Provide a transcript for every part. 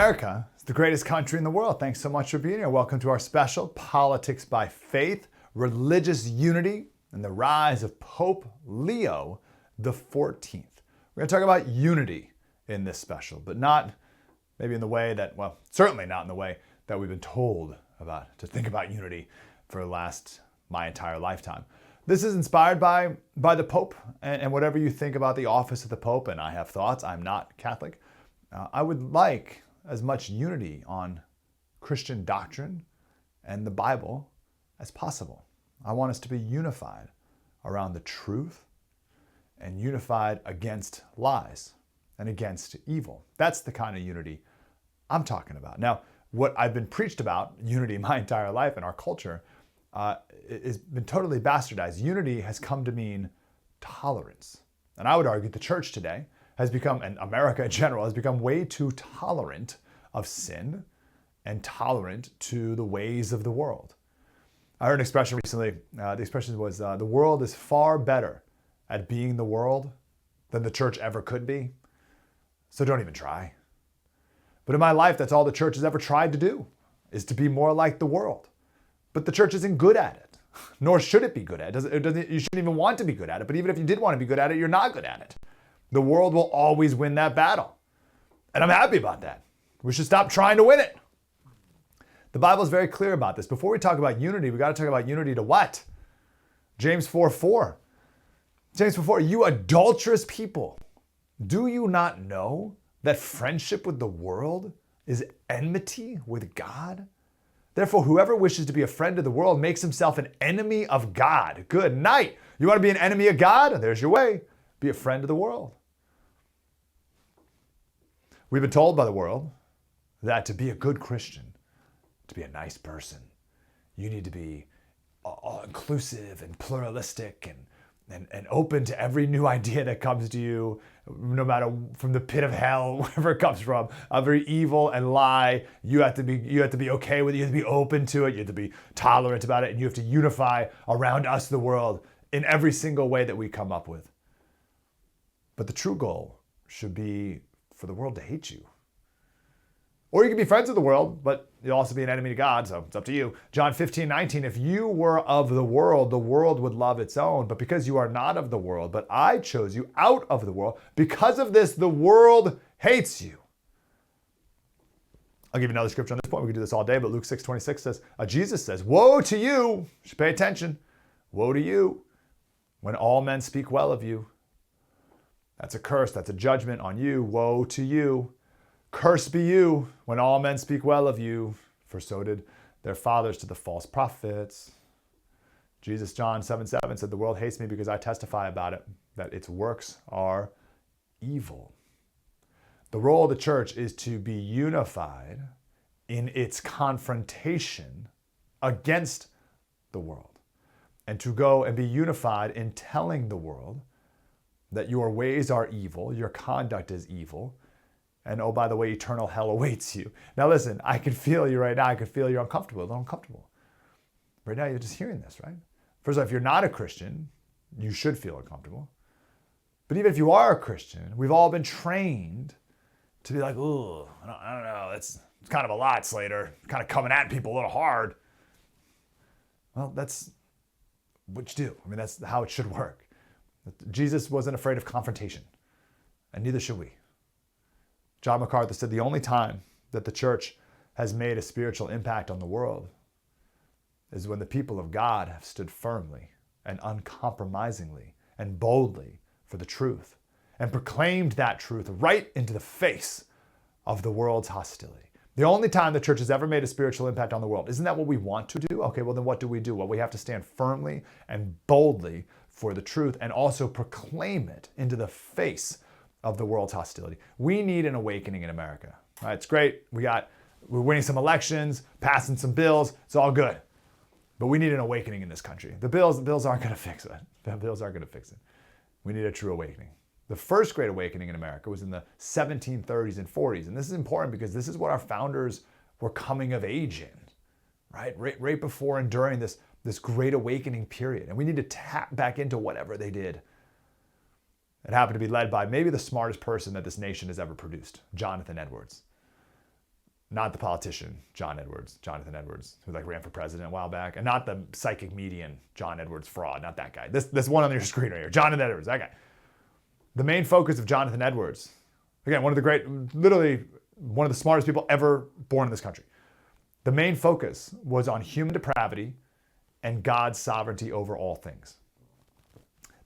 America is the greatest country in the world. Thanks so much for being here. Welcome to our special Politics by Faith, Religious Unity, and the Rise of Pope Leo XIV. We're going to talk about unity in this special, but not maybe in the way that, well, certainly not in the way that we've been told about to think about unity for my entire lifetime. This is inspired by the Pope, and whatever you think about the office of the Pope, and I have thoughts, I'm not Catholic, I would like as much unity on Christian doctrine and the Bible as possible. I want us to be unified around the truth and unified against lies and against evil. That's the kind of unity I'm talking about. Now, what I've been preached about, unity, my entire life in our culture, has been totally bastardized. Unity has come to mean tolerance. And I would argue the church today has become, and America in general, has become way too tolerant of sin and tolerant to the ways of the world. I heard an expression recently. The expression was, the world is far better at being the world than the church ever could be. So don't even try. But in my life, that's all the church has ever tried to do, is to be more like the world. But the church isn't good at it, nor should it be good at it. You shouldn't even want to be good at it. But even if you did want to be good at it, you're not good at it. The world will always win that battle. And I'm happy about that. We should stop trying to win it. The Bible is very clear about this. Before we talk about unity, we got to talk about unity to what? James 4:4. James 4:4, you adulterous people, do you not know that friendship with the world is enmity with God? Therefore, whoever wishes to be a friend of the world makes himself an enemy of God. Good night. You want to be an enemy of God? There's your way. Be a friend of the world. We've been told by the world that to be a good Christian, to be a nice person, you need to be all inclusive and pluralistic and open to every new idea that comes to you, no matter from the pit of hell, wherever it comes from, every evil and lie. You have to be okay with it. You have to be open to it. You have to be tolerant about it, and you have to unify around us, the world, in every single way that we come up with. But the true goal should be for the world to hate you. Or you can be friends with the world, but you'll also be an enemy to God, so it's up to you. John 15:19, if you were of the world would love its own. But because you are not of the world, but I chose you out of the world, because of this, the world hates you. I'll give you another scripture on this point. We could do this all day, but Luke 6:26 says, Jesus says, woe to you, you should pay attention, woe to you, when all men speak well of you. That's a curse, that's a judgment on you, woe to you. Cursed be you when all men speak well of you, for so did their fathers to the false prophets. Jesus, John 7:7 said, the world hates me because I testify about it, that its works are evil. The role of the church is to be unified in its confrontation against the world, and to go and be unified in telling the world that your ways are evil, your conduct is evil, and oh, by the way, eternal hell awaits you. Now listen, I can feel you right now. I can feel you're uncomfortable. Right now, you're just hearing this, right? First of all, if you're not a Christian, you should feel uncomfortable. But even if you are a Christian, we've all been trained to be like, oh, I don't know, it's kind of a lot, Slater. Kind of coming at people a little hard. Well, that's what you do. I mean, that's how it should work. Jesus wasn't afraid of confrontation, and neither should we. John MacArthur said the only time that the church has made a spiritual impact on the world is when the people of God have stood firmly and uncompromisingly and boldly for the truth and proclaimed that truth right into the face of the world's hostility. The only time the church has ever made a spiritual impact on the world. Isn't that what we want to do? Okay, well then what do? Well, we have to stand firmly and boldly for the truth and also proclaim it into the face of the world's hostility. We need an awakening in America. All right, it's great. We're winning some elections, passing some bills. It's all good. But we need an awakening in this country. The bills aren't going to fix it. The bills aren't going to fix it. We need a true awakening. The first great awakening in America was in the 1730s and 40s. And this is important because this is what our founders were coming of age in, right? Right before and during this great awakening period. And we need to tap back into whatever they did. It happened to be led by maybe the smartest person that this nation has ever produced, Jonathan Edwards. Not the politician, Jonathan Edwards, who ran for president a while back, and not the psychic medium, John Edwards fraud, not that guy. This one on your screen right here, Jonathan Edwards, that guy. The main focus of Jonathan Edwards, again, literally one of the smartest people ever born in this country. The main focus was on human depravity and God's sovereignty over all things.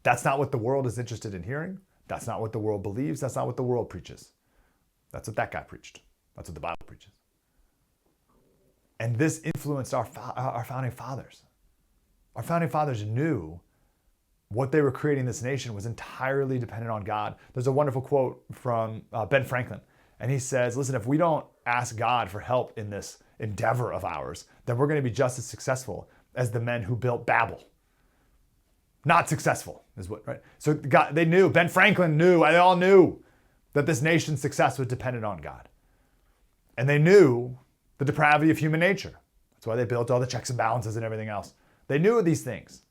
That's not what the world is interested in hearing. That's not what the world believes. That's not what the world preaches. That's what that guy preached. That's what the Bible preaches. And this influenced our founding fathers. Our founding fathers knew what they were creating this nation was entirely dependent on God. There's a wonderful quote from Ben Franklin. And he says, listen, if we don't ask God for help in this endeavor of ours, then we're going to be just as successful as the men who built Babel. Not successful is what, right? So God, they knew, Ben Franklin knew, they all knew that this nation's success was dependent on God. And they knew the depravity of human nature. That's why they built all the checks and balances and everything else. They knew these things.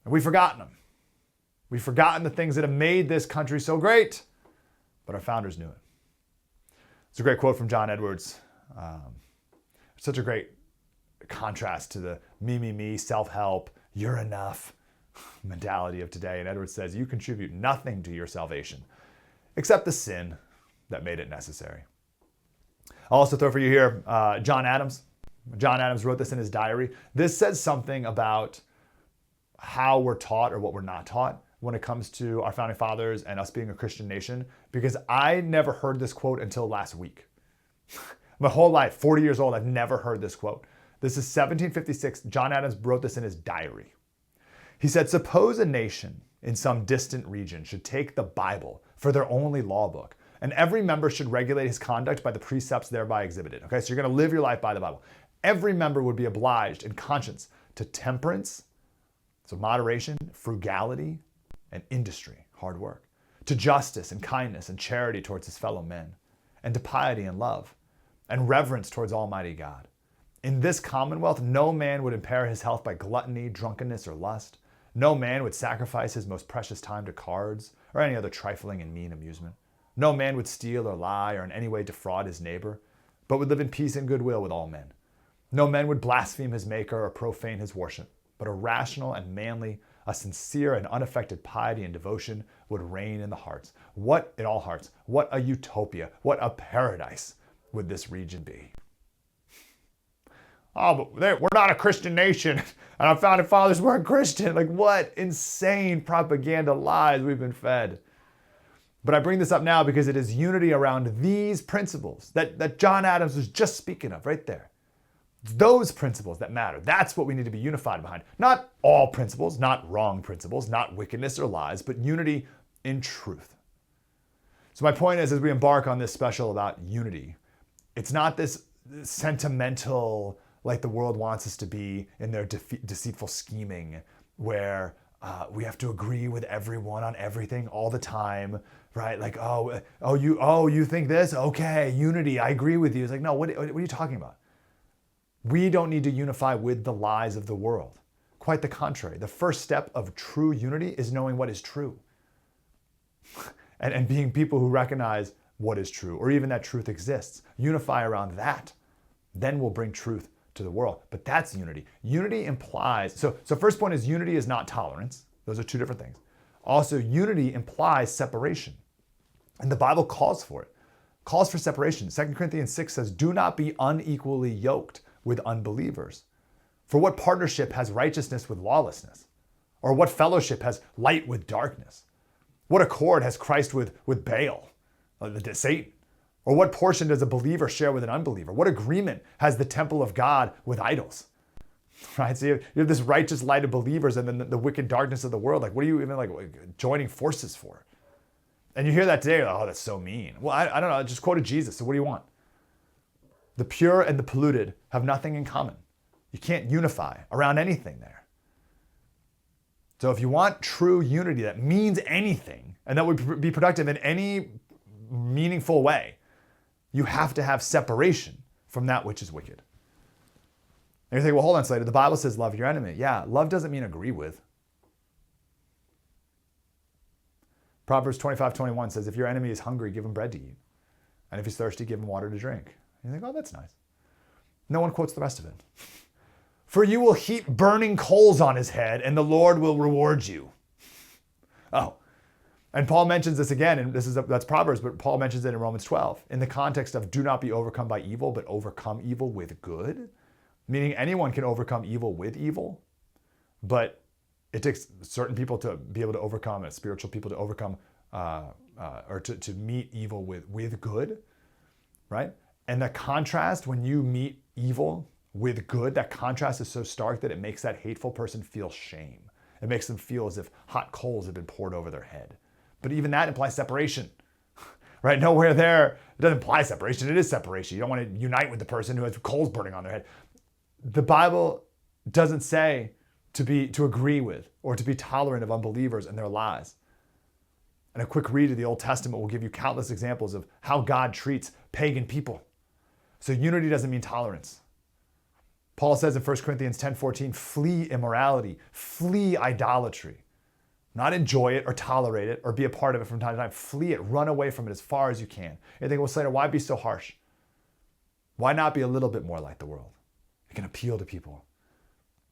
And we've forgotten them. We've forgotten the things that have made this country so great. But our founders knew it. It's a great quote from John Edwards. Such a great contrast to the me, self-help, you're enough mentality of today. And Edwards says, you contribute nothing to your salvation except the sin that made it necessary. I'll also throw for you here, John Adams. John Adams wrote this in his diary. This says something about how we're taught or what we're not taught when it comes to our founding fathers and us being a Christian nation, because I never heard this quote until last week. My whole life, 40 years old, I've never heard this quote. This is 1756. John Adams wrote this in his diary. He said, suppose a nation in some distant region should take the Bible for their only law book, and every member should regulate his conduct by the precepts thereby exhibited. Okay, so you're going to live your life by the Bible. Every member would be obliged in conscience to temperance, so moderation, frugality, and industry, hard work, to justice and kindness and charity towards his fellow men, and to piety and love, and reverence towards Almighty God. In this commonwealth, no man would impair his health by gluttony, drunkenness, or lust. No man would sacrifice his most precious time to cards or any other trifling and mean amusement. No man would steal or lie or in any way defraud his neighbor, but would live in peace and goodwill with all men. No man would blaspheme his maker or profane his worship, but a rational and manly, a sincere and unaffected piety and devotion would reign in the hearts. In all hearts, what a utopia, what a paradise would this region be. Oh, but we're not a Christian nation, and our founding fathers weren't Christian. Like, what insane propaganda lies we've been fed. But I bring this up now because it is unity around these principles that John Adams was just speaking of right there. It's those principles that matter. That's what we need to be unified behind. Not all principles, not wrong principles, not wickedness or lies, but unity in truth. So my point is, as we embark on this special about unity, it's not this sentimental, like the world wants us to be in their deceitful scheming, where we have to agree with everyone on everything all the time, right? Like, you think this? Okay, unity, I agree with you. It's like, no, what are you talking about? We don't need to unify with the lies of the world. Quite the contrary. The first step of true unity is knowing what is true. and being people who recognize what is true, or even that truth exists. Unify around that. Then we'll bring truth to the world. But that's unity. Unity implies, so first point is unity is not tolerance. Those are two different things. Also, unity implies separation. And the Bible calls for it. Calls for separation. 2 Corinthians 6 says, do not be unequally yoked with unbelievers. For what partnership has righteousness with lawlessness? Or what fellowship has light with darkness? What accord has Christ with Baal, Satan? Or what portion does a believer share with an unbeliever? What agreement has the temple of God with idols? Right? So you have this righteous light of believers and then the wicked darkness of the world. Like, what are you even joining forces for? And you hear that today, oh, that's so mean. Well, I don't know, I just quoted Jesus, so what do you want? The pure and the polluted have nothing in common. You can't unify around anything there. So if you want true unity that means anything, and that would be productive in any meaningful way, you have to have separation from that which is wicked. And you think, well, hold on, Slater, the Bible says love your enemy. Yeah, love doesn't mean agree with. Proverbs 25:21 says, if your enemy is hungry, give him bread to eat. And if he's thirsty, give him water to drink. And you think, oh, that's nice. No one quotes the rest of it. For you will heap burning coals on his head, and the Lord will reward you. Oh, and Paul mentions this again, and that's Proverbs, but Paul mentions it in Romans 12, in the context of do not be overcome by evil, but overcome evil with good. Meaning anyone can overcome evil with evil, but it takes certain people to be able to overcome it, spiritual people to overcome, or to meet evil with good, right? And the contrast, when you meet evil with good, that contrast is so stark that it makes that hateful person feel shame. It makes them feel as if hot coals have been poured over their head. But even that implies separation, right? Nowhere there, it doesn't imply separation, it is separation. You don't want to unite with the person who has coals burning on their head. The Bible doesn't say to agree with or to be tolerant of unbelievers and their lies. And a quick read of the Old Testament will give you countless examples of how God treats pagan people. So unity doesn't mean tolerance. Paul says in 1 Corinthians 10:14, flee immorality, flee idolatry. Not enjoy it or tolerate it or be a part of it from time to time. Flee it, run away from it as far as you can. You think, well, Slater, why be so harsh? Why not be a little bit more like the world? It can appeal to people,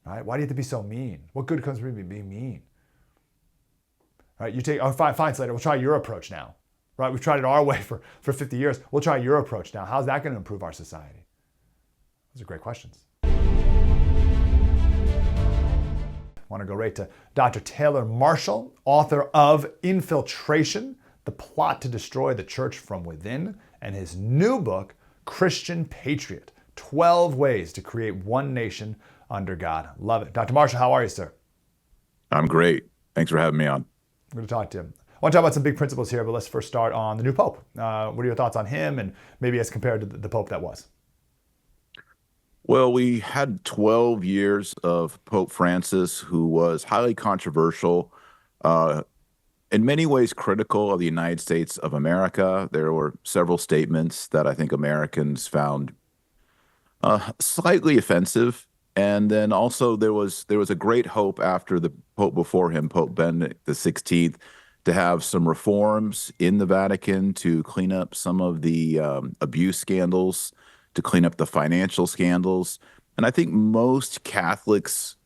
right? Why do you have to be so mean? What good comes from being mean? Right? You take, oh, fine, Slater, we'll try your approach now. Right? We've tried it our way for 50 years. We'll try your approach now. How's that going to improve our society? Those are great questions. I want to go right to Dr. Taylor Marshall, author of Infiltration, The Plot to Destroy the Church from Within, and his new book, Christian Patriot, 12 Ways to Create One Nation Under God. Love it. Dr. Marshall, how are you, sir? I'm great. Thanks for having me on. I'm going to talk to you. I want to talk about some big principles here, but let's first start on the new Pope. What are your thoughts on him and maybe as compared to the Pope that was? Well, we had 12 years of Pope Francis, who was highly controversial, in many ways critical of the United States of America. There were several statements that I think Americans found slightly offensive. And then also there was a great hope after the Pope before him, Pope Benedict XVI, to have some reforms in the Vatican to clean up some of the abuse scandals, to clean up the financial scandals. And I think most Catholics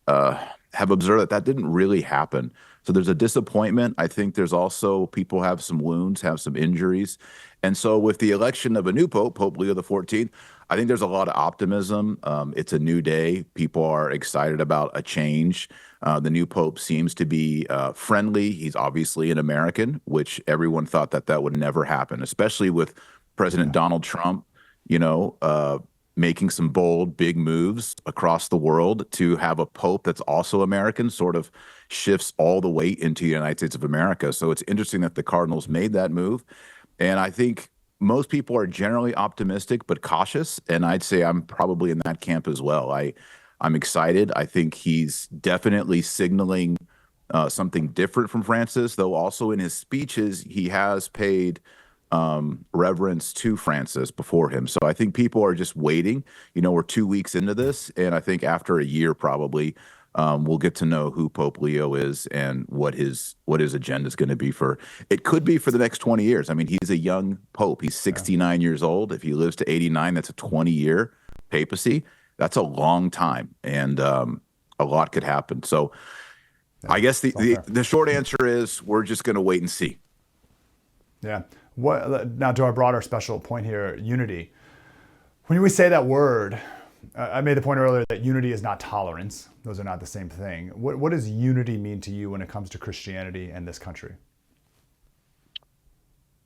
have observed that didn't really happen. So there's a disappointment. I think there's also people have some wounds, have some injuries. And so with the election of a new Pope, Pope Leo XIV, I think there's a lot of optimism. It's a new day. People are excited about a change. The new Pope seems to be friendly. He's obviously an American, which everyone thought that would never happen, especially with President Donald Trump, making some bold, big moves across the world. To have a Pope that's also American sort of shifts all the weight into the United States of America. So it's interesting that the Cardinals made that move. And I think most people are generally optimistic but cautious, and I'd say I'm probably in that camp as well. I'm excited. I think he's definitely signaling something different from Francis, though also in his speeches he has paid reverence to Francis before him. So I think people are just waiting. We're 2 weeks into this, and I think after a year probably we'll get to know who Pope Leo is and what his agenda is going to be it could be for the next 20 years. I mean, he's a young Pope. He's 69 years old. If he lives to 89, that's a 20-year papacy. That's a long time, and a lot could happen. So I guess the short answer is we're just going to wait and see. Yeah. Now to our broader special point here, unity. When we say that word, I made the point earlier that unity is not tolerance. Those are not the same thing. What does unity mean to you when it comes to Christianity and this country?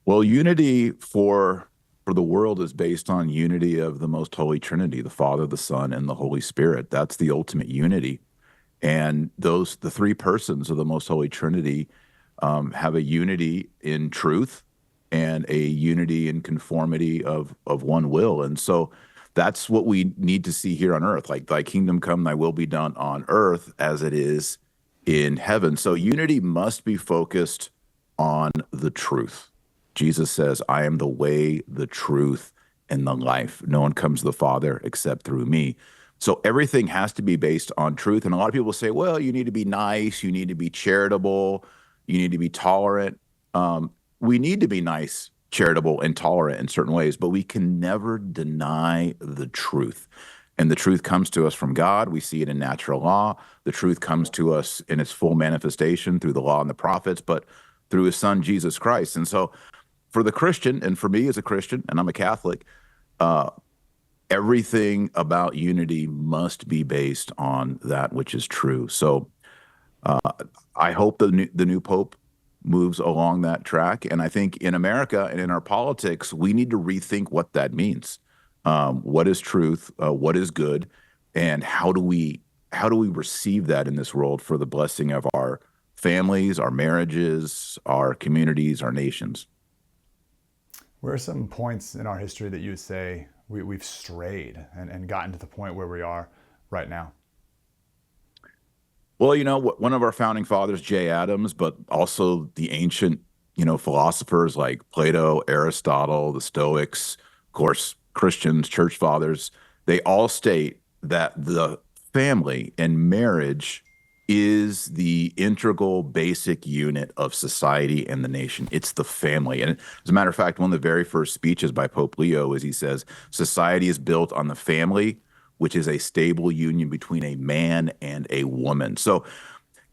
Well, unity for the world is based on unity of the most holy Trinity, the Father, the Son, and the Holy Spirit. That's the ultimate unity. And the three persons of the most holy Trinity have a unity in truth and a unity in conformity of one will. And so that's what we need to see here on earth. Like, thy kingdom come, thy will be done on earth as it is in heaven. So unity must be focused on the truth. Jesus says, I am the way, the truth, and the life. No one comes to the Father except through me. So everything has to be based on truth. And a lot of people say, well, you need to be nice, you need to be charitable, you need to be tolerant. We need to be nice, charitable and tolerant in certain ways, but we can never deny the truth. And the truth comes to us from God. We see it in natural law. The truth comes to us in its full manifestation through the law and the prophets, but through his son, Jesus Christ. And so for the Christian, and for me as a Christian, and I'm a Catholic, everything about unity must be based on that which is true. So I hope the new Pope moves along that track. And I think in America and in our politics, we need to rethink what that means. What is truth? What is good? And how do we receive that in this world for the blessing of our families, our marriages, our communities, our nations? Where are some points in our history that you would say we've strayed and gotten to the point where we are right now? Well, one of our founding fathers, Jay Adams, but also the ancient, philosophers like Plato, Aristotle, the Stoics, of course, Christians, church fathers, they all state that the family and marriage is the integral basic unit of society and the nation. It's the family. And as a matter of fact, one of the very first speeches by Pope Leo is he says, society is built on the family, which is a stable union between a man and a woman. So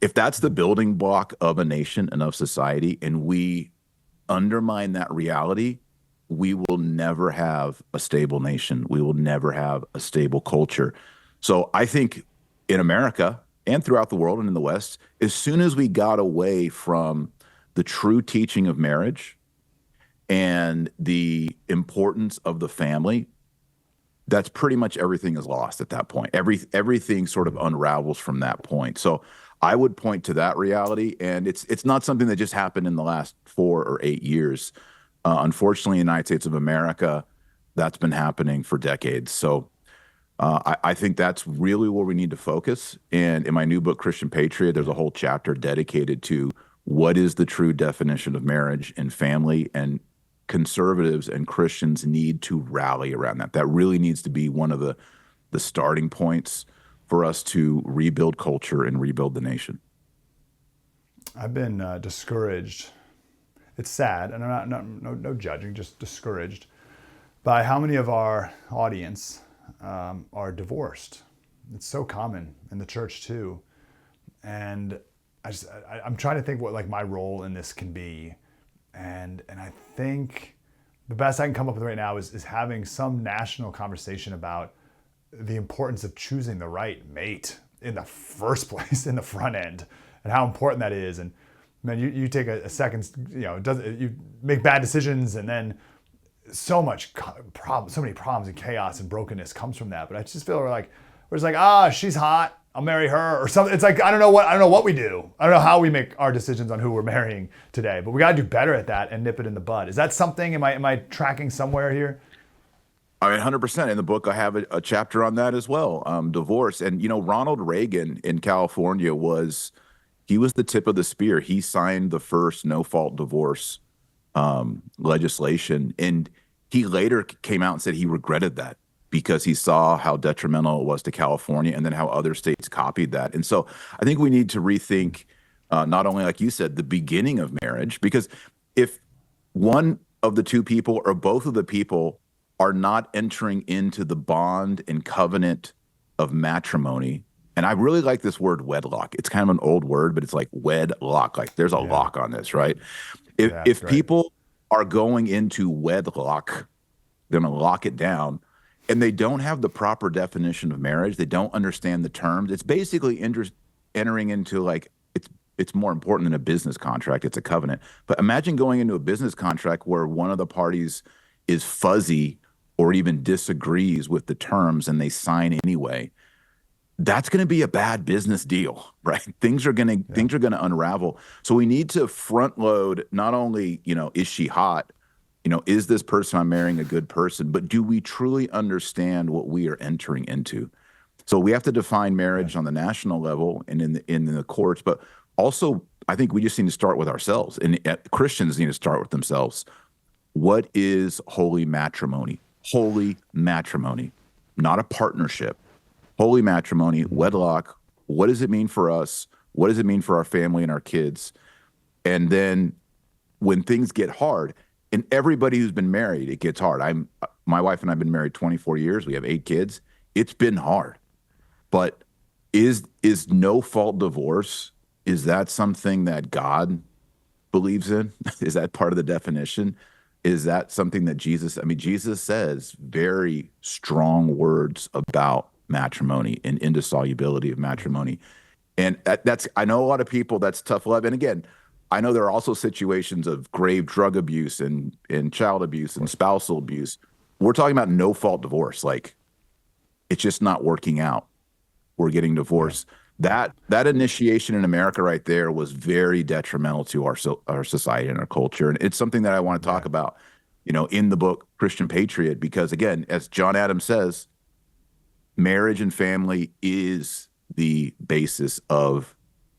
if that's the building block of a nation and of society, and we undermine that reality, we will never have a stable nation. We will never have a stable culture. So I think in America and throughout the world and in the West, as soon as we got away from the true teaching of marriage and the importance of the family, that's pretty much everything is lost at that point. Everything sort of unravels from that point. So I would point to that reality, and it's not something that just happened in the last 4 or 8 years. Unfortunately, in the United States of America, that's been happening for decades. So I think that's really where we need to focus. And in my new book, Christian Patriot, there's a whole chapter dedicated to what is the true definition of marriage and family, and conservatives and Christians need to rally around that. That really needs to be one of the starting points for us to rebuild culture and rebuild the nation. I've been discouraged. It's sad, and I'm no judging, just discouraged by how many of our audience are divorced. It's so common in the church too, and I'm trying to think what like my role in this can be. And I think the best I can come up with right now is having some national conversation about the importance of choosing the right mate in the first place, in the front end, and how important that is. And man, you take a second, you make bad decisions, and then so many problems and chaos and brokenness comes from that. But I just feel like we're just like, she's hot, I'll marry her, or something. It's like I don't know what we do. I don't know how we make our decisions on who we're marrying today, but we got to do better at that and nip it in the bud. Is that something? Am I tracking somewhere here? I mean, 100%. In the book, I have a chapter on that as well. Divorce, and Ronald Reagan in California was the tip of the spear. He signed the first no-fault divorce legislation, and he later came out and said he regretted that, because he saw how detrimental it was to California and then how other states copied that. And so I think we need to rethink not only, like you said, the beginning of marriage, because if one of the two people or both of the people are not entering into the bond and covenant of matrimony, and I really like this word wedlock. It's kind of an old word, but it's like wedlock. Like there's a lock on this, right? If people are going into wedlock, they're going to lock it down, and they don't have the proper definition of marriage, they don't understand the terms, it's basically entering into like, it's more important than a business contract, it's a covenant. But imagine going into a business contract where one of the parties is fuzzy or even disagrees with the terms and they sign anyway. That's going to be a bad business deal, right? Things are going to unravel. So we need to front load, not only, is she hot? Is this person I'm marrying a good person? But do we truly understand what we are entering into? So we have to define marriage on the national level and in the courts, but also I think we just need to start with ourselves, and Christians need to start with themselves. What is holy matrimony? Holy matrimony, not a partnership. Holy matrimony, wedlock. What does it mean for us? What does it mean for our family and our kids? And then when things get hard, and everybody who's been married, it gets hard. My wife and I've been married 24 years. We have 8 kids. It's been hard. But is no fault divorce, is that something that God believes in? Is that part of the definition? Is that something that Jesus says very strong words about matrimony and indissolubility of matrimony. And I know a lot of people, that's tough love. And again, I know there are also situations of grave drug abuse and child abuse and spousal abuse. We're talking about no fault divorce. Like, it's just not working out. We're getting divorced. That initiation in America right there was very detrimental to our society and our culture. And it's something that I want to talk about, in the book, Christian Patriot, because again, as John Adams says, marriage and family is the basis of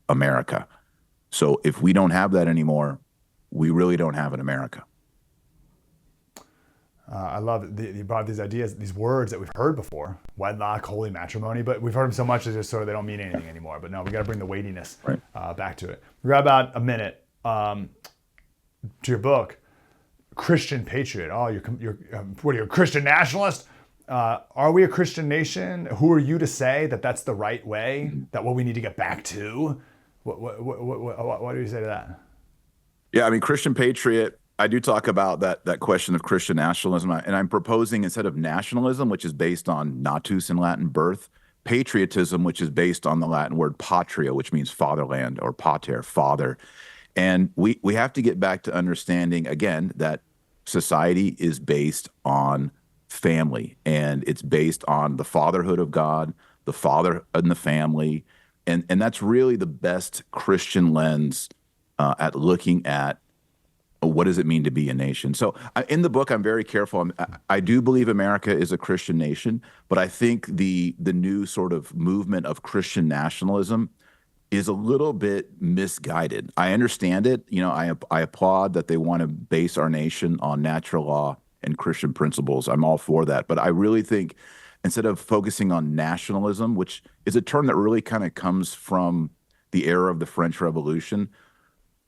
America. So if we don't have that anymore, we really don't have an America. I love that you brought these ideas, these words that we've heard before: wedlock, holy matrimony. But we've heard them so much that just sort of they don't mean anything anymore. But no, we got to bring the weightiness back to it. We got about a minute to your book, Christian Patriot. Oh, you're what are you, a Christian nationalist? Are we a Christian nation? Who are you to say that that's the right way? That what we need to get back to? What do you say to that? Yeah, I mean, Christian Patriot, I do talk about that question of Christian nationalism, and I'm proposing, instead of nationalism, which is based on natus in Latin, birth, patriotism, which is based on the Latin word patria, which means fatherland, or pater, father. And we have to get back to understanding, again, that society is based on family, and it's based on the fatherhood of God, the father and the family. And that's really the best Christian lens at looking at what does it mean to be a nation. So in the book, I'm very careful. I do believe America is a Christian nation, but I think the new sort of movement of Christian nationalism is a little bit misguided. I understand it. I applaud that they want to base our nation on natural law and Christian principles. I'm all for that. But I really think instead of focusing on nationalism, which is a term that really kind of comes from the era of the French Revolution,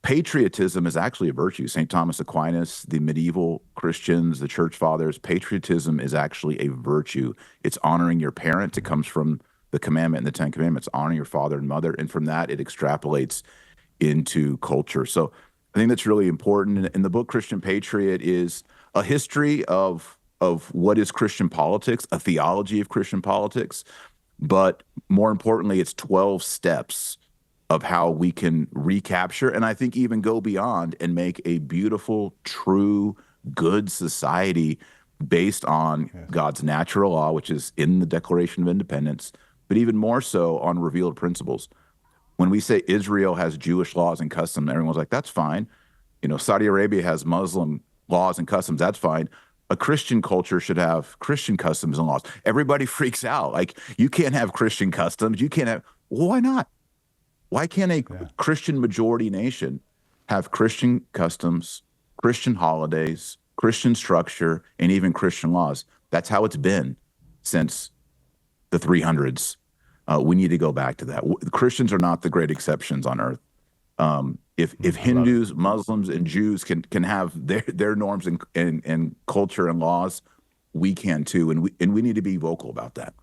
patriotism is actually a virtue. St. Thomas Aquinas, the medieval Christians, the church fathers, patriotism is actually a virtue. It's honoring your parents. It comes from the commandment in the 10 Commandments, honor your father and mother. And from that, it extrapolates into culture. So I think that's really important. And the book Christian Patriot is a history of what is Christian politics, a theology of Christian politics, but more importantly, it's 12 steps of how we can recapture, and I think even go beyond and make a beautiful, true, good society based on God's natural law, which is in the Declaration of Independence, but even more so on revealed principles. When we say Israel has Jewish laws and customs, everyone's like, that's fine. Saudi Arabia has Muslim laws and customs, that's fine. A Christian culture should have Christian customs and laws. Everybody freaks out. Like, you can't have Christian customs. You can't have, well, why not? Why can't a Christian majority nation have Christian customs, Christian holidays, Christian structure, and even Christian laws? That's how it's been since the 300s. We need to go back to that. Christians are not the great exceptions on earth. If Hindus, Muslims, and Jews can have their norms and culture and laws, we can too, and we need to be vocal about that.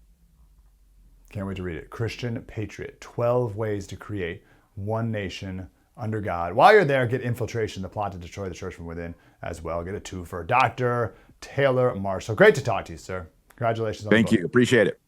Can't wait to read it. Christian Patriot, 12 ways to create one nation under God. While you're there, get Infiltration, the plot to destroy the church from within as well. Get a 2 for Dr. Taylor Marshall. Great to talk to you, sir. Congratulations on the book. Thank you. Appreciate it.